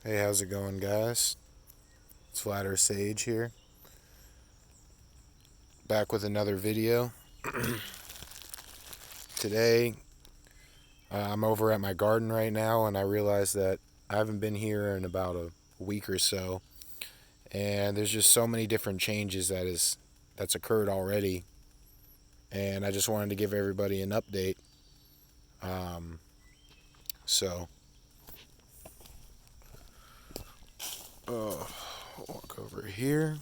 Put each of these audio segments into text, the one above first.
Hey, how's it going, guys? It's Flat Earth Sage here, back with another video. Today, I'm over at my garden right now, and I realized that I haven't been here in about a week or so, and there's just so many different changes that's occurred already, and I just wanted to give everybody an update. Um, so, walk over here.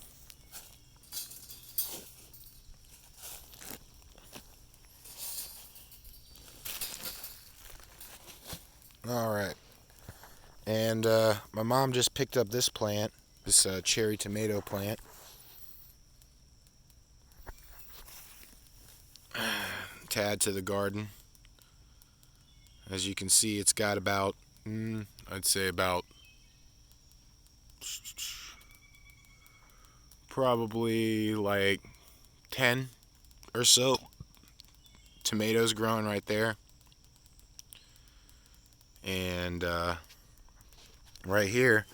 All right, and my mom just picked up this plant, this cherry tomato plant. To add to the garden. As you can see, it's got about, I'd say about probably like 10 or so tomatoes growing right there. And right here,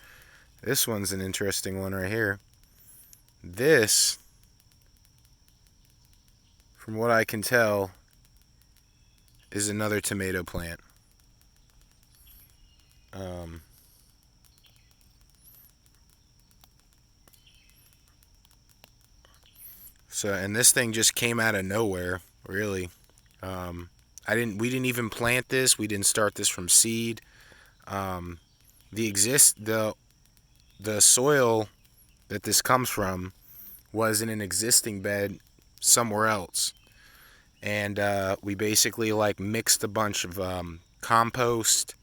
this one's an interesting one right here. This, from what I can tell, is another tomato plant. Um, and this thing just came out of nowhere, really. Um, we didn't even plant this. We didn't start this from seed. Um, the soil that this comes from was in an existing bed somewhere else, and we basically like mixed a bunch of compost,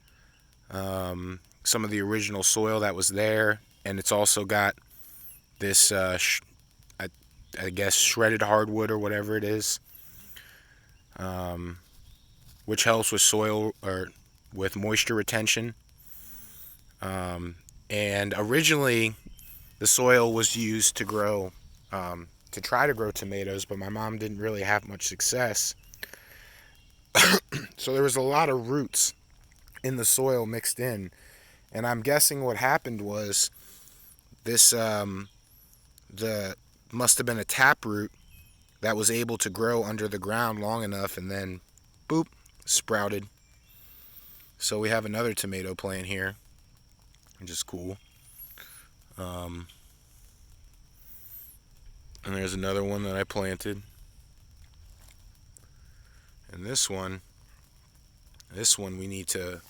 some of the original soil that was there, and it's also got this I, I guess shredded hardwood or whatever it is, um, which helps with soil or with moisture retention. Um, and originally, the soil was used to grow, to try to grow tomatoes, but my mom didn't really have much success. So there was a lot of roots in the soil mixed in, and I'm guessing what happened was this the must have been a taproot that was able to grow under the ground long enough, and then boop, sprouted. So we have another tomato plant here, which is cool. Um, and there's another one that I planted. And this one we need to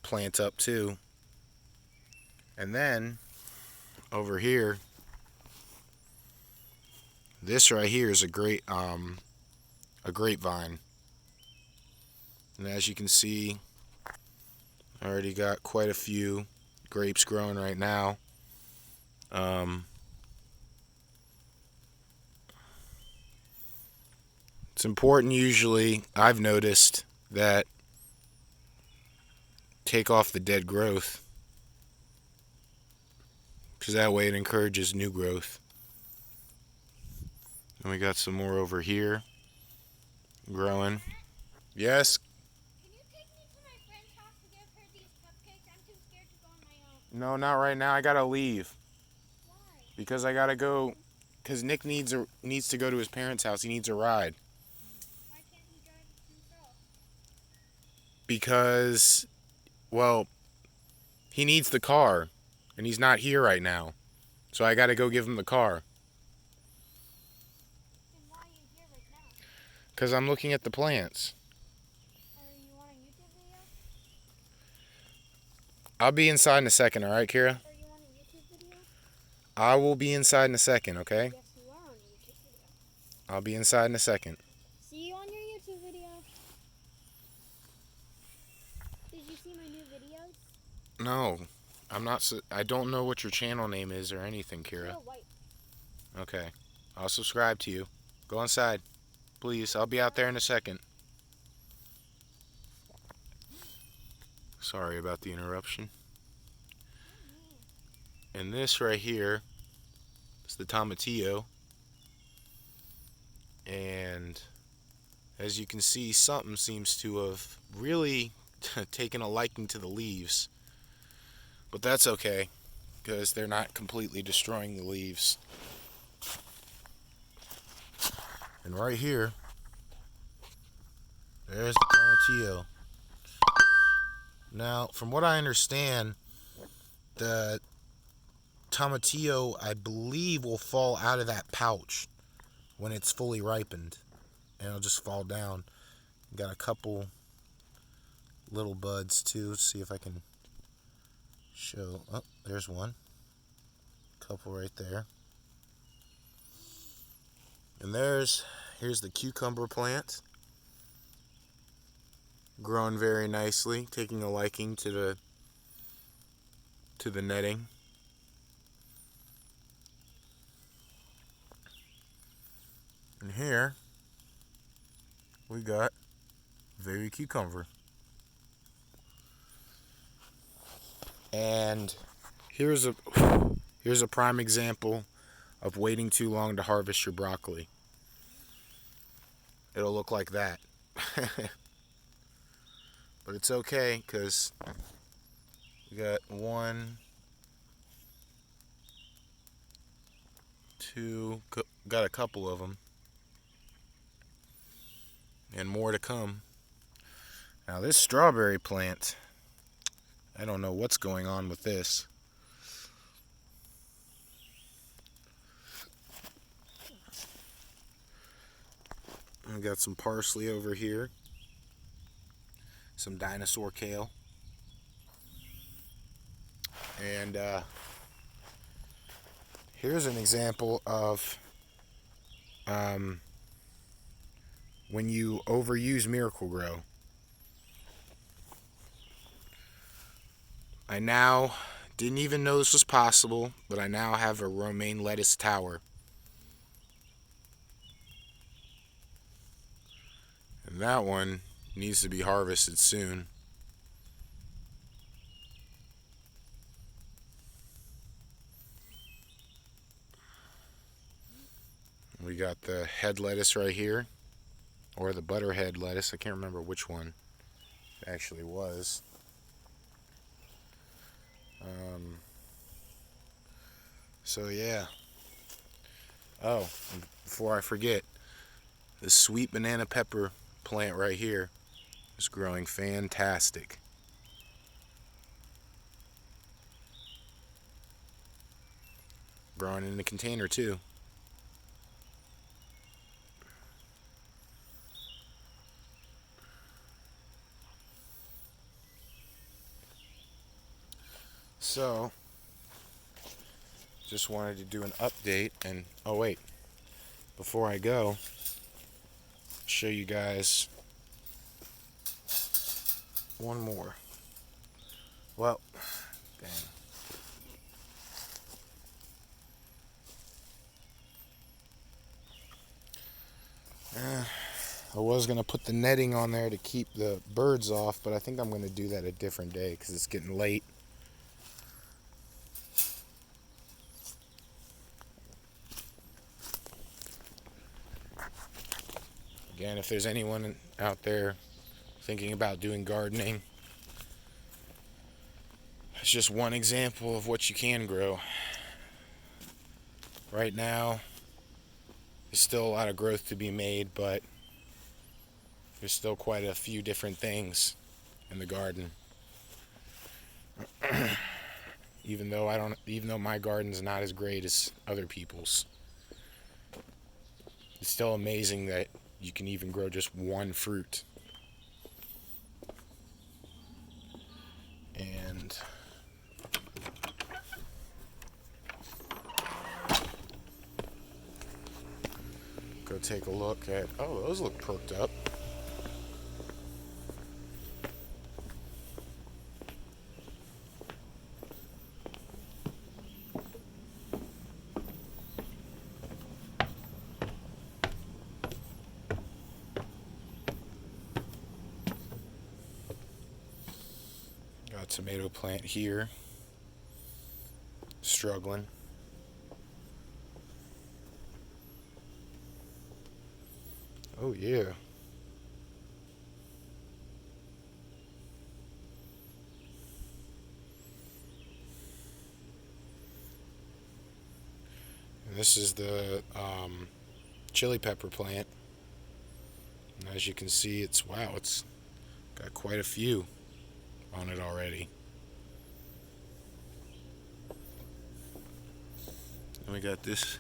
plant up too. And then over here, this right here is a grapevine. And as you can see, I already got quite a few grapes growing right now. Um, it's important usually, I've noticed, that take off the dead growth, because that way it encourages new growth. And we got some more over here growing. Yes? Can you take me to my friend's house to give her these cupcakes? I'm too scared to go on my own. No, not right now. I gotta leave Why? because I gotta go. Because Nick needs to go to his parents' house. He needs a ride Why can't he drive himself? because, well, he needs the car, and he's not here right now. So I gotta go give him the car Then why are you here right now? because I'm looking at the plants. Are you on a YouTube video? I'll be inside in a second. All right, Kira. Are you on a YouTube video? I will be inside in a second. Okay. Yes, you are on a YouTube video. I'll be inside in a second. See you on your YouTube video. Did you see my new videos? No, I'm not. I don't know what your channel name is or anything, Kira. Real white. Okay. I'll subscribe to you. Go inside, please. I'll be out there in a second. Sorry about the interruption. And this right here is the tomatillo. And as you can see, something seems to have really taken a liking to the leaves. But that's okay, because they're not completely destroying the leaves. And right here, there's the tomatillo. Now, from what I understand, the tomatillo, I believe, will fall out of that pouch when it's fully ripened, and it'll just fall down. Got a couple little buds too. See if I can show. Oh, there's one. Couple right there. And here's the cucumber plant, growing very nicely, taking a liking to the netting. And here we got baby cucumber. And here's a prime example of waiting too long to harvest your broccoli. It'll look like that. But it's okay, because we got 1, 2, got a couple of them, and more to come. Now this strawberry plant, I don't know what's going on with this. We got some parsley over here, some dinosaur kale, and here's an example of when you overuse Miracle-Gro. I now didn't even know this was possible, but I now have a romaine lettuce tower. And that one needs to be harvested soon. We got the head lettuce right here, or the butterhead lettuce. I can't remember which one it actually was. So yeah. Oh, before I forget, this sweet banana pepper plant right here is growing fantastic. Growing in a container too. So, just wanted to do an update, and oh wait, before I go, show you guys one more. Well, dang. I was going to put the netting on there to keep the birds off, but I think I'm going to do that a different day because it's getting late. Again, if there's anyone out there thinking about doing gardening, it's just one example of what you can grow. Right now, there's still a lot of growth to be made, but there's still quite a few different things in the garden. Even though my garden's not as great as other people's, it's still amazing that you can even grow just one fruit. And go take a look at, oh, those look perked up. Got a tomato plant here, struggling. Oh yeah. And this is the chili pepper plant. And as you can see, it's got quite a few on it already. And we got this